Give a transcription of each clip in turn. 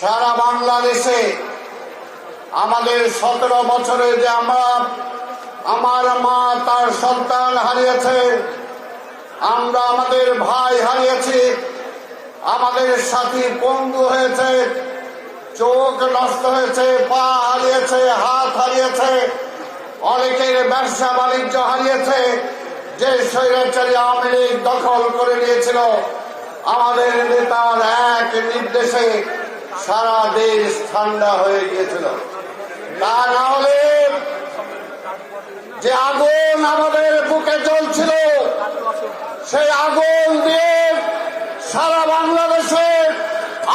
সারা বাংলাদেশে আমাদের 17 বছরে যে আমার মা তার সন্তান হারিয়েছে, আমরা আমাদের ভাই হারিয়েছি, আমাদের সাথী পঙ্গু হয়েছে, চোখ নষ্ট হয়েছে, পা হারিয়েছে, হাত হারিয়েছে, অনেকের ব্যবসা বাণিজ্য হারিয়েছে। যে স্বৈরাচারী আওয়ামী লীগ দখল করে নিয়েছিল, আমাদের নেতার এক নির্দেশে সারা দেশ ঠান্ডা হয়ে গিয়েছিল। তা না হলে যে আগুন আমাদের বুকে জ্বলছিল, সেই আগুন দিয়ে সারা বাংলাদেশে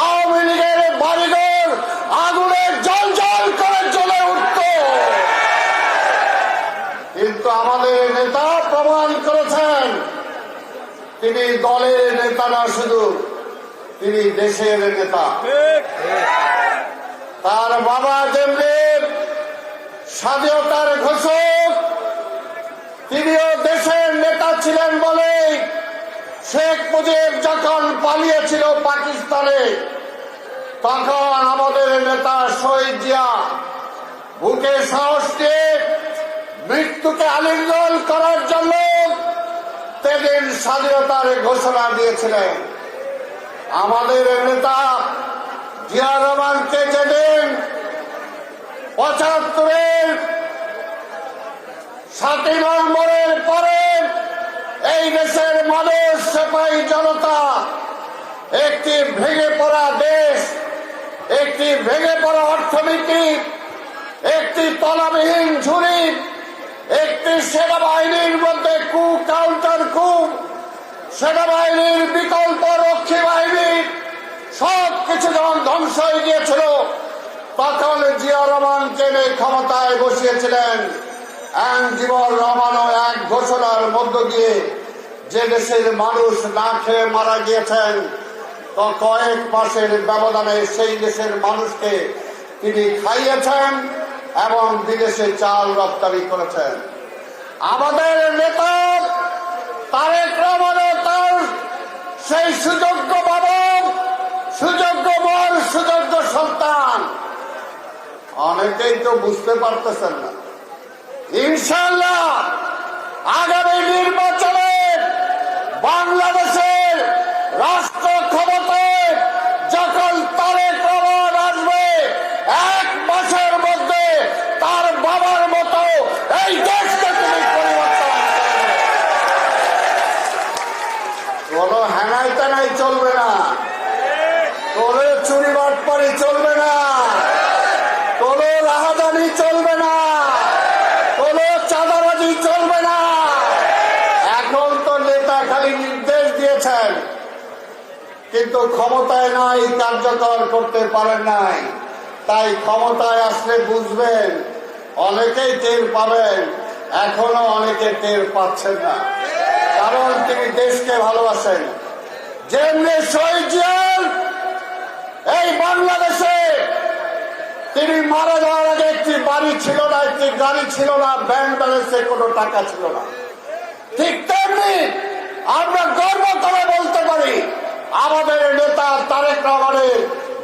আওয়ামী লীগের বাড়িঘর আগুনে জ্বলজ্বল করে জ্বলে উঠত। কিন্তু আমাদের নেতা প্রমাণ করেছেন তিনি দলের নেতা না, শুধু তিনি দেশের নেতা। তার বাবা যেমনি স্বাধীনতার ঘোষক, তিনিও দেশের নেতা ছিলেন বলে শেখ মুজিব যখন পালিয়েছিল পাকিস্তানে, তখন আমাদের নেতা শহীদ জিয়া বুকে সাহস দিয়ে মৃত্যুকে আলিঙ্গন করার জন্য সেদিন স্বাধীনতার ঘোষণা দিয়েছিলেন। আমাদের নেতা জিয়া রহমানকে যেদিন 75-এর 7 নভেম্বরের পরে এই দেশের মানুষ, সিপাহী জনতা, একটি ভেঙে পড়া দেশ, একটি ভেঙে পড়া অর্থনীতি, একটি তলাবিহীন ঝুড়ি, একটি সেনাবাহিনীর মধ্যে কু কাউন্টার কু, সেনাবাহিনীর বিকল্প রক্ষী বাহিনী, সবকিছু যখন ধ্বংস হয়ে গিয়েছিল, তখন জিয়া রহমানকে ক্ষমতায় বসিয়েছিলেন জিয়াউর রহমানও এক ঘোষণার মধ্য দিয়ে যে দেশের মানুষ না খেয়ে মারা গিয়েছেন, তো কয়েক মাসের ব্যবধানে সেই দেশের মানুষকে তিনি খাইয়েছেন এবং বিদেশে চাল রপ্তানি করেছেন। আমাদের নেতা তারেক রহমানের তার সেই সুযোগ্য বাবা, সুযোগ্য বর, সুযোগ্য সন্তান, অনেকেই তো বুঝতে পারতেছেন না। ইনশাআল্লাহ আগামী নির্বাচনে বাংলাদেশের রাষ্ট্র ক্ষমতায় যখন তারেক রহমান আসবে, 1 মাসের মধ্যে তার বাবার মতো এই দেশকে তিনি পরিবর্তন করবেন। কোন হেনাই তেনাই চলবে না, কোন চুরি বাটপারি চলবে না, কোন রাহাজানি চলবে না, কোন চাঁদাবাজি চলবে না। এখন তো নেতা খালি নির্দেশ দিয়েছেন, কিন্তু ক্ষমতায় নাই, কার্যকর করতে পারেন নাই। তাই ক্ষমতায় আসলে বুঝবেন, অনেকেই টের পাবেন, এখনো অনেকে টের পাচ্ছেন না, কারণ তিনি দেশকে ভালোবাসেন। যেমনি শহীদ জিয়ার এই বাংলাদেশে তিনি মারা যাওয়ার আগে একটি বাড়ি ছিল না, একটি গাড়ি ছিল না, ব্যাংক ব্যালেন্সে কোনো টাকা ছিল না, ঠিক তেমনি আমরা গর্ব করে বলতে পারি আমাদের নেতা তারেক রহমানের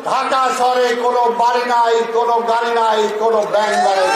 ঢাকা শহরে কোনো বাড়ি নাই, কোনো গাড়ি নাই, কোনো ব্যাংক ব্যালেন্স